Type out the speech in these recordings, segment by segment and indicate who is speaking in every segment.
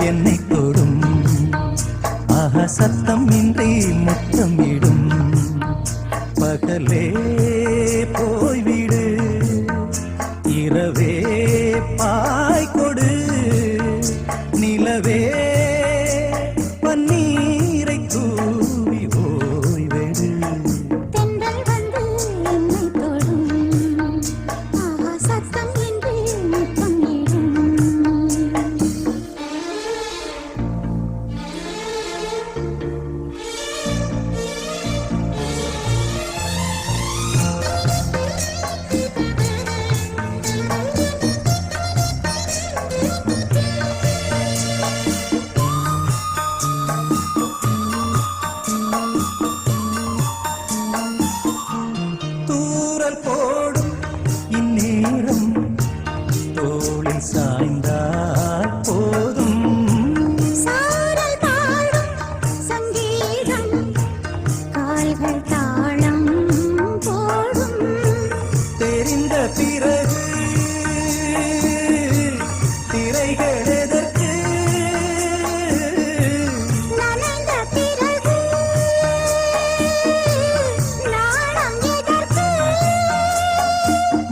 Speaker 1: என்னை தொடும் ஆஹா சத்தம் இன்றி முத்தமிடும் பகலே போய்விடு இரவே பாய் கொடு நிலவே பன்னீரை தூவி ஓய்வெடு
Speaker 2: தென்றல் வந்து என்னை தொடும் ஆஹா சத்தம் இன்றி முத்தமிடும்
Speaker 1: தூரல் போடும் இந்நேரம் தோளில் சாய்ந்தால் போதும்
Speaker 2: சாரல் பாடும் சங்கீதம் கால்கள் தாளம் போடும்
Speaker 1: தெரிந்த பிறகு திரைகள் எதற்கு
Speaker 2: நனைந்த பிறகு நாணம் எதற்கு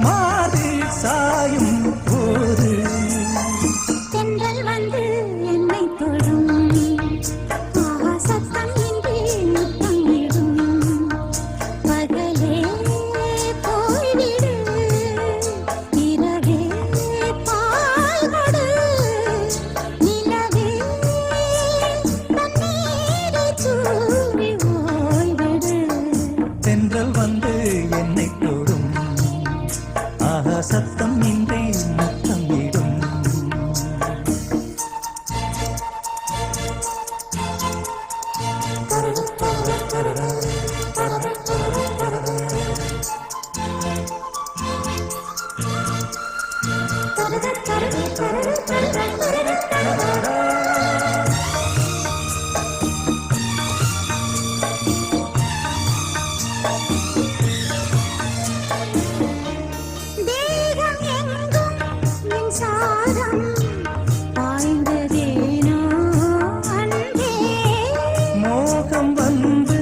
Speaker 1: மாதில் சாயும் போது
Speaker 2: தென்றல் வந்து என்னை தொடும் ஆஹா சத்தம் இன்றி முத்தமிடும் பகலே போய்விடு இரவே பால் கொடு நிலவே தண்ணீரை தூவி ஓய்விடு
Speaker 1: தென்றல் வந்து என்னை தொடும் ஆஹா சத்தம் இன்றி முத்தமிடும்
Speaker 2: தேகம் எங்கும் மின்சாரம் பாய்ந்ததேனோ அன்பே
Speaker 1: மோகம் வந்து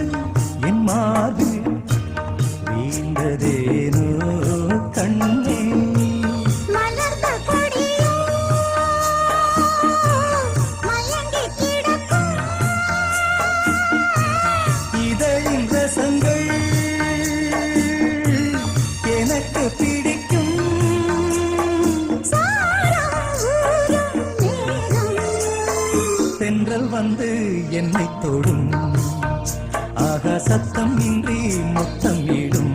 Speaker 1: என் மார்பில் வீழ்ந்ததேனோ கண்ணே
Speaker 2: மலர்ந்த கொடியோ மயங்கி கிடக்கும்
Speaker 1: இதழின் ரசங்கள் எனக்கு பிடிக்கும்
Speaker 2: சாரம் ஊரும் மேகம்
Speaker 1: தென்றல் வந்து என்னை தொடும் ஆகா சத்தம் இன்றி முத்தமிடும்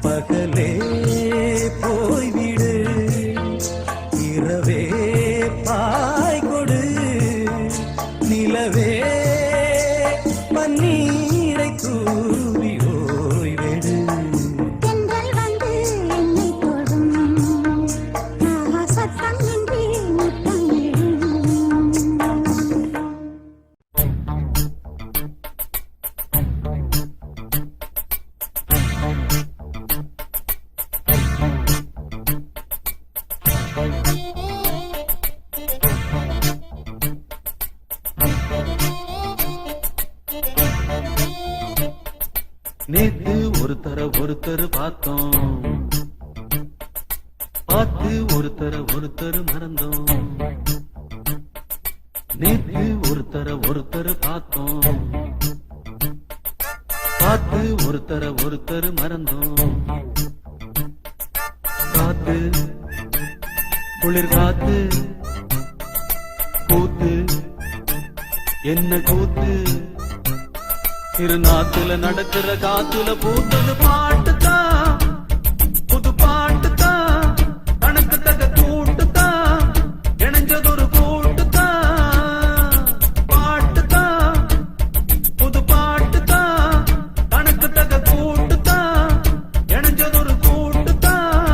Speaker 1: பகலே போய்விடு இரவே பாய் கொடு நிலவே பன்னீரை தூவி ஓய்வெடு
Speaker 2: தென்றல் வந்து என்னை தொடும் ஆஹா சத்தம் இன்றி முத்தமிடும்
Speaker 3: நேத்து ஒருத்தர் பார்த்தோம் பார்த்து ஒருத்தர் மறந்தோம் நேத்து ஒருத்தர் பார்த்தோம் பார்த்து ஒருத்தர் மறந்தோம் காத்து குளிர் காத்து கூத்து என்ன கூத்து திருநாத்துல நடக்கிற காத்துல பூத்தது பாட்டுதான் புது பாட்டுதான் கணக்கு தக கூட்டுதான் இணைஞ்சதொரு கூட்டுதான் பாட்டுதான் புது பாட்டுதான் கணக்கு தக கூட்டுதான் இணைஞ்சதொரு கூட்டுதான்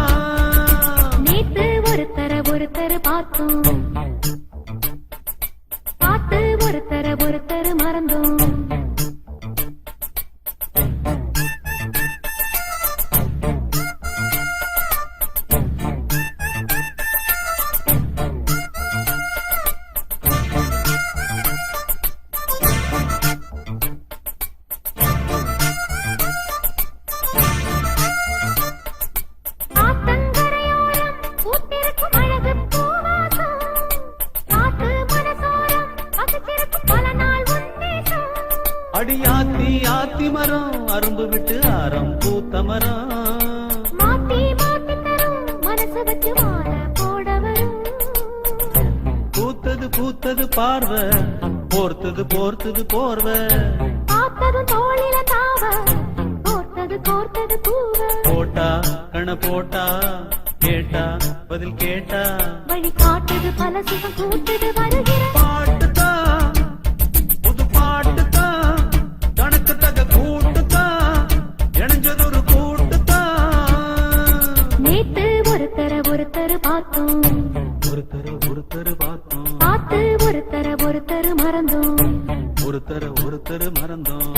Speaker 2: நேத்து ஒருத்தர் பார்த்தோம் பார்த்து ஒருத்தர் மறந்தோம்
Speaker 3: அடியாத்தி ஆத்தி மரம் அரும்பு விட்டு ஆரம் பூத்த மரம்
Speaker 2: மாத்தி மாத்தி தரும் மனசு வச்சு மாற போட வரும்
Speaker 3: பூத்தது பூத்தது பார்வை போர்த்தது போர்த்தது போர்வை
Speaker 2: பார்த்ததும் தோளில தாவ கோர்த்தது கோர்த்தது பூவ
Speaker 3: போட்டா கண போட்டா கேட்டா பதில் கேட்டா
Speaker 2: வழி காட்டுது பல சுகம் கூட்டுது வருகிற
Speaker 3: பாட்டுதான் புது பாட்டுதான் தனக்கு தக கூட்டுதான் இணைஞ்சதொரு கூட்டுதான்
Speaker 2: நேத்து ஒருத்தர பார்த்தோம்
Speaker 3: ஒருத்தர் பார்த்தோம்
Speaker 2: பார்த்து ஒருத்தர மறந்தோம்
Speaker 3: ஒருத்தர் மறந்தோம்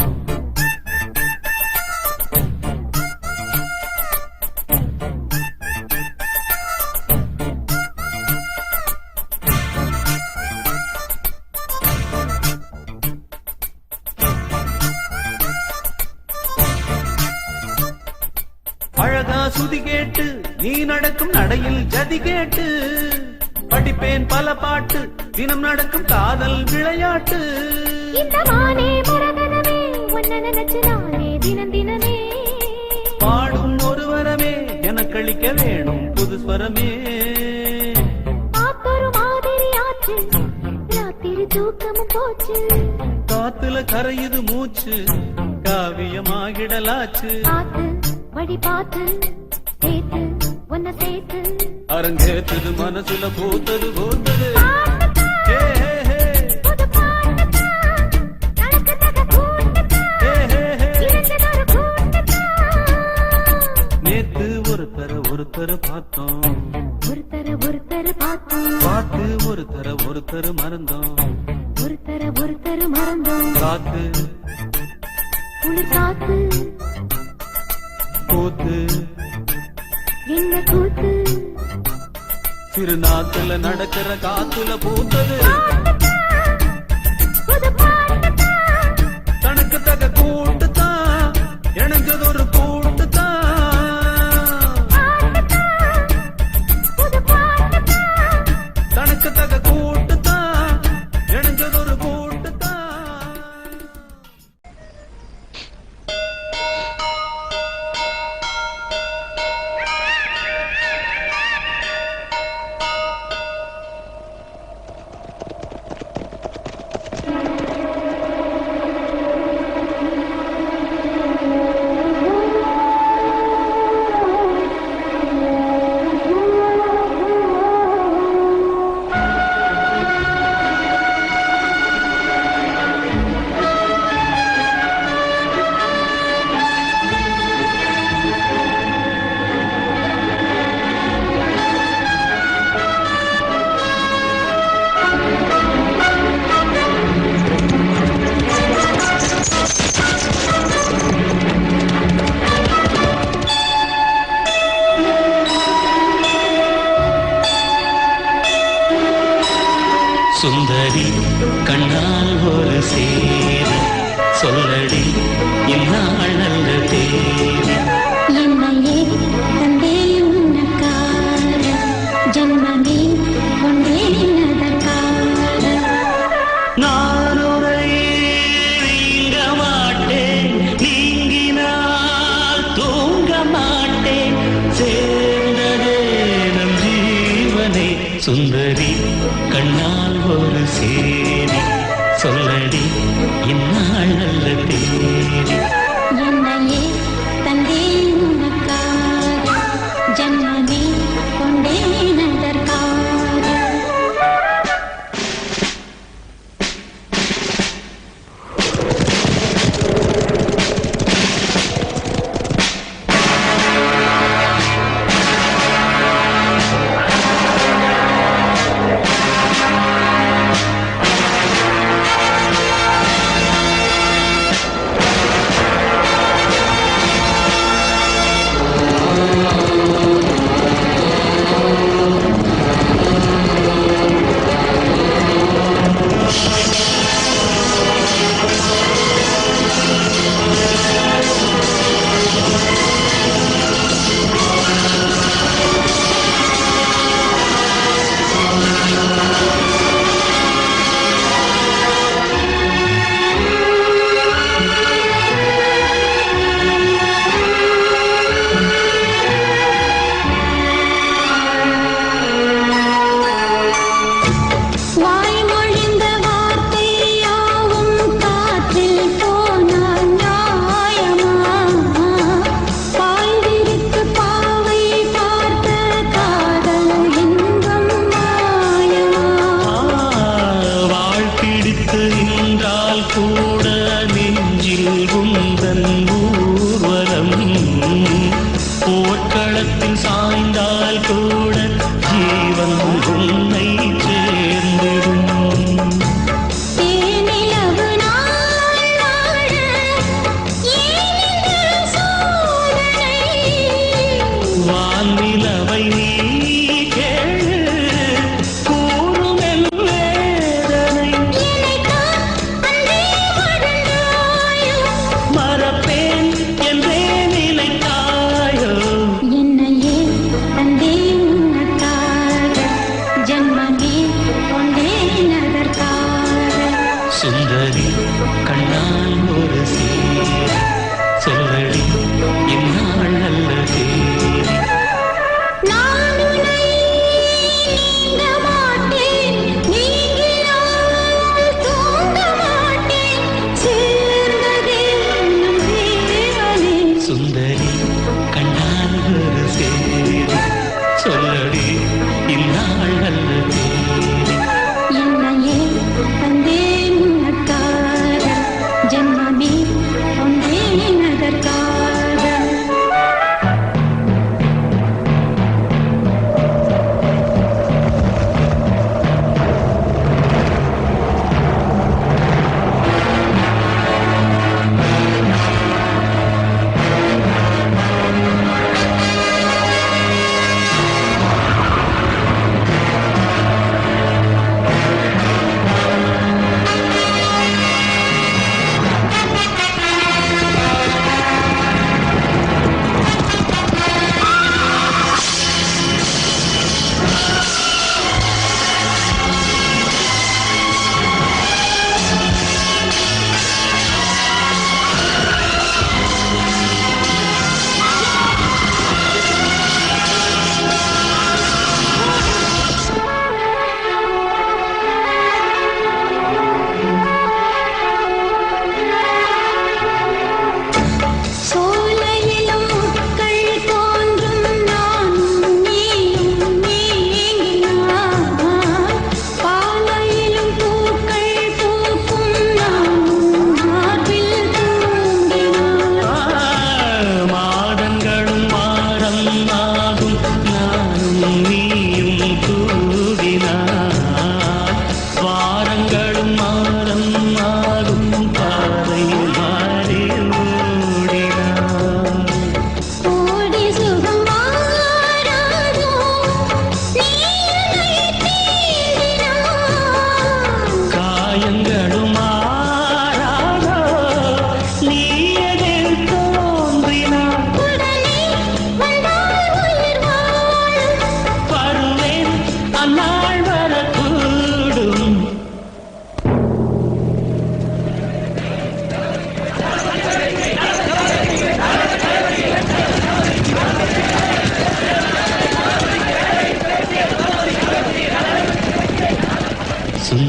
Speaker 3: அழகா சுதி கேட்டு நீ நடக்கும் நடையில் ஜதி கேட்டு படிப்பேன் பல பாட்டு தினம் நடக்கும் காதல் விளையாட்டு
Speaker 2: இந்த மானே மரகதமே உன்ன நினைச்சு நானே தினம் தினமே
Speaker 3: பாடும் ஒரு வரமே எனக்களிக்க வேணும் புது ஸ்வரமே
Speaker 2: ஆத்தொரு மாதிரி ஆச்சு ராத்திரி தூக்கமும் போச்சு
Speaker 3: காத்துல கரையுது மூச்சு காவியமாகிடலாச்சு
Speaker 2: பார்த்து வழி பார்த்து சேர்த்து உன்னை சேர்த்து
Speaker 3: அரங்கேற்றது மனசுல பூத்தது பூத்தது ஹே, ஹே, ஹே.
Speaker 2: புது பாட்டுதான் தனக்கு தக கூட்டுதான்
Speaker 3: ஹே, ஹே, ஹே.
Speaker 2: இணைஞ்சதொரு கூட்டுதான்
Speaker 3: நேத்து ஒருத்தர் பார்த்தோம்
Speaker 2: ஒருத்தர பார்த்தோம்
Speaker 3: பார்த்து ஒருத்தர் மறந்தோம்
Speaker 2: ஒருத்தர மறந்தோம்
Speaker 3: காத்து
Speaker 2: குளிர் காத்து
Speaker 3: கூத்து
Speaker 2: என்ன கூத்து
Speaker 3: திருநாத்துல நடக்கிற காத்துல பூத்தது
Speaker 2: புது பாட்டுதான்
Speaker 3: தனக்கு தக கூட்டுதான் இணைஞ்சதொரு கூட்டுதான்
Speaker 2: புது பாட்டுதான்
Speaker 3: தனக்கு தக கூட்டுதான் இணைஞ்சதொரு கூட்டுதான்
Speaker 1: சுந்தரி கண்ணால் ஒரு சேர சொல்லடி இந்நாள் நல்ல தேதி
Speaker 2: என்னையே தந்தே உனக்காக ஜன்மமே கொண்டேனதற்காக
Speaker 1: நான் உரையே நீங்க மாட்டேன் நீங்கினால் தூங்க மாட்டேன் சேர்ந்ததே நம் ஜீவனே சுந்தரி கண்ணால் ஒரு சேரி சொல்லடி இந்நாள் நல்ல தேதி
Speaker 2: என்னையே தந்தே உனக்காக ஜன்மமே கொண்டேனதற்காக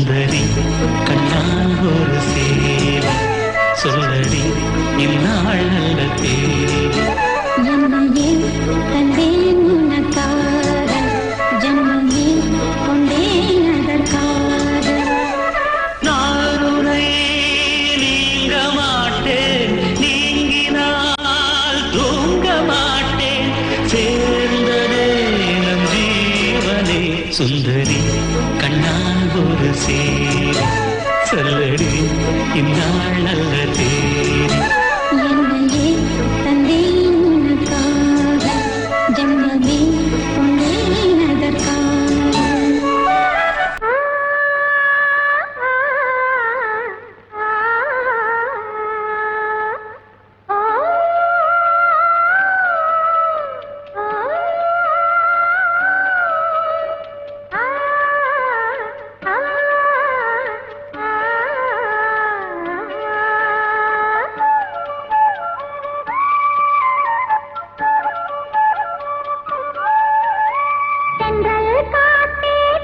Speaker 1: சுந்தரி கண்ணால் ஒரு சேவை சொல்லடி இந்நாள் நல்ல தேவை
Speaker 2: என்னையே தந்தேன் உனக்காக ஜன்மமே கொண்டேன் அதற்காக
Speaker 1: நாருரை நீங்க மாட்டேன் நீங்கினால் தூங்க மாட்டேன் சேர்ந்ததே நம் ஜீவனே சுந்தரி கண்ணால் ஒரு சேவை சொல்லடி இந்நாள் நல்ல தேதி
Speaker 2: என்னையே தந்தேன் உனக்காக ஜன்மமே கொண்டேன் அதற்காக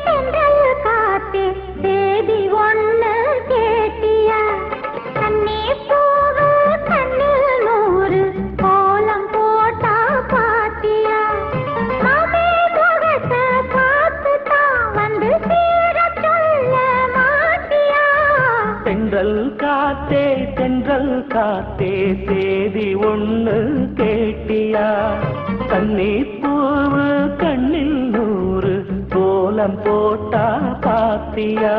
Speaker 2: தென்றல் காத்தே தேதி ஒண்ணு கேட்டியா கண்ணே பூவு கண்ணில் நூறு கோலம் போட்டா பாத்தியா மாமே முகத்தை பார்த்துதான் வந்து சீர சொல்ல மாட்டியா
Speaker 1: தென்றல் காத்தே சேதி ஒண்ணு கேட்டியா கண்ணே பூவு கண்ணில் நூறு கோலம் போட்டா பாத்தியா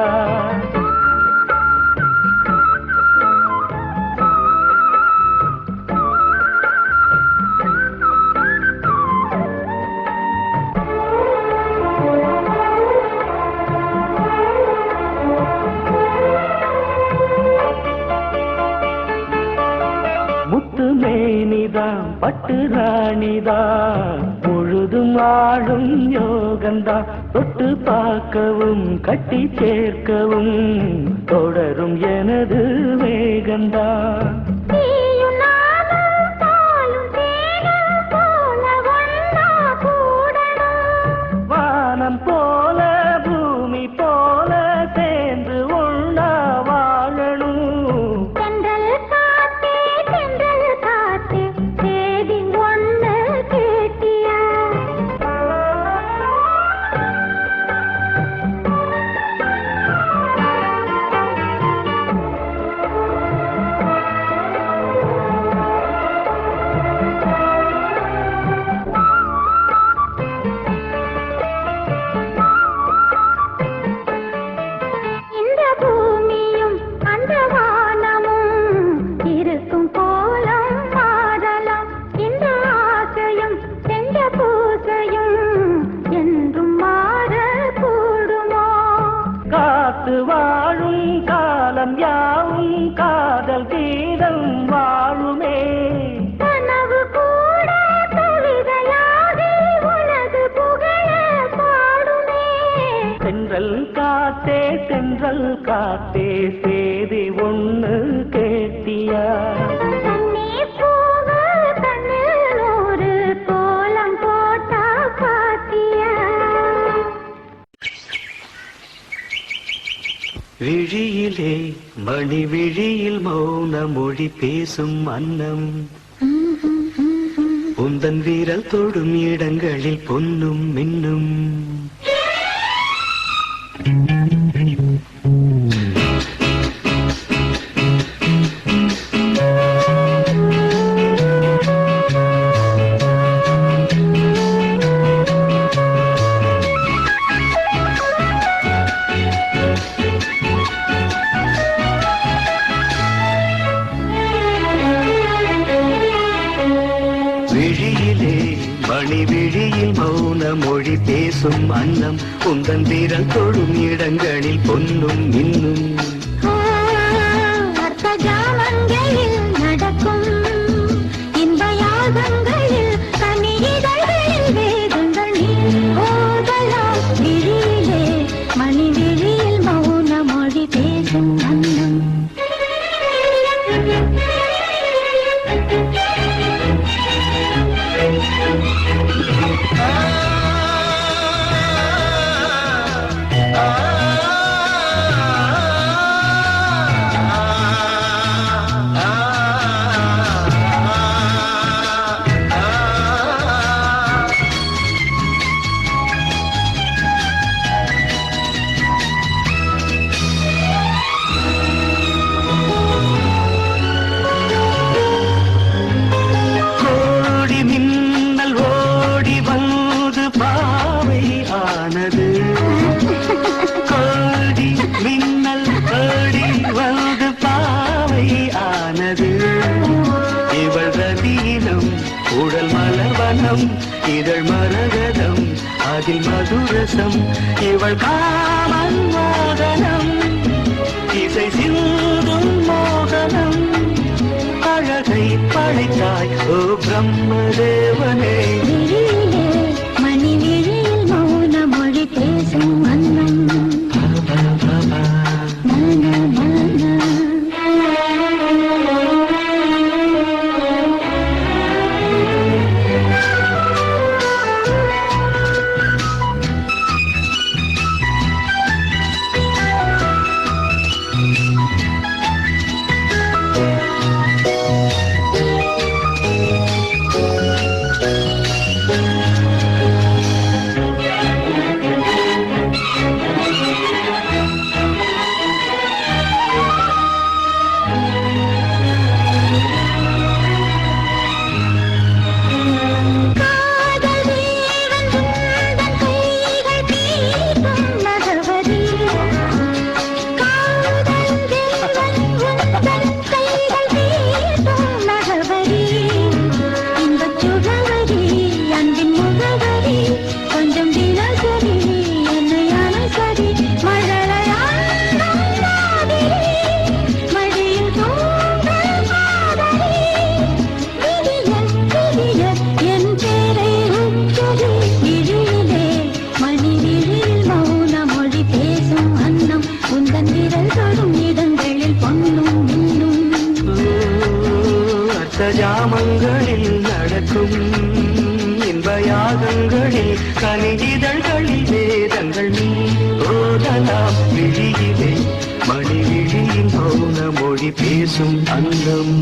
Speaker 1: முத்து மேனிதான் பட்டு ராணிதான் முழுதும் ஆடும் யோகந்தா தொட்டு பார்க்கவும் கட்டி சேர்க்கவும் தொடரும் எனது வேகந்தா
Speaker 2: நீயும் நானும் பாலும் தேனும் போல ஒண்ணா கூடணும்
Speaker 1: வானம் போல பூமி போல சேர்ந்து ஒண்ணா வாழணும்
Speaker 2: தென்றல் காத்தே தேதி ஒண்ணு கேட்டியா இந்த பூமியும் அந்த வானமும் இருக்கும் கோலம் மாறலாம் இந்த ஆசையும் செஞ்ச பூசையும் என்றும் மாற கூடுமோ
Speaker 1: காத்து வாழும் காலம் யாவும் காதல் கீதம் வாழுமே
Speaker 2: கனவு கூட கவிதையாகி உனது புகழ பாடுமே
Speaker 1: தென்றல் காத்தே சேதி ஒண்ணு கேட்டியா
Speaker 2: கண்ணே பூவு கண்ணில் நூறு கோலம் போட்டா பாத்தியா
Speaker 1: விழியிலே மணி விழியில் மௌன மொழி பேசும் அன்னம் உந்தன் வீரல் தொடும் இடங்களில் பொன்னும் மின்னும் விழியிலே மணி விழியில் மௌன மொழி பேசும் அன்னம் உந்தன் வீரல் தொடும் இடங்களில் பொன்னும் மின்னும்
Speaker 2: அர்த்த ஜாமங்களில் நடக்கும் இன்ப யாகங்களில் கனிதழ்களில் வேதங்கள் நீ ஓதலாம் விழியிலே மணி விழியில் மௌன மொழி பேசும் அன்னம்
Speaker 1: மோகனம் இதழ் மரகதம் அதில் மதுரசம் இவள் காமன் மோகனம் இசை சிந்தும் மோகனம் அழகை படைத்தாய் ஓ பிரம்மதேவனே
Speaker 2: விழியிலே மணி விழியில் மௌன மொழி பேசும் அன்னம்
Speaker 1: ஜாமங்களில் நடக்கும் இன்பயாகங்களில் கனிதழ்களில் வேதங்கள் நீ ஓதலாம் விழியிலே மணி விழியின் மௌன மொழி பேசும் அன்னம்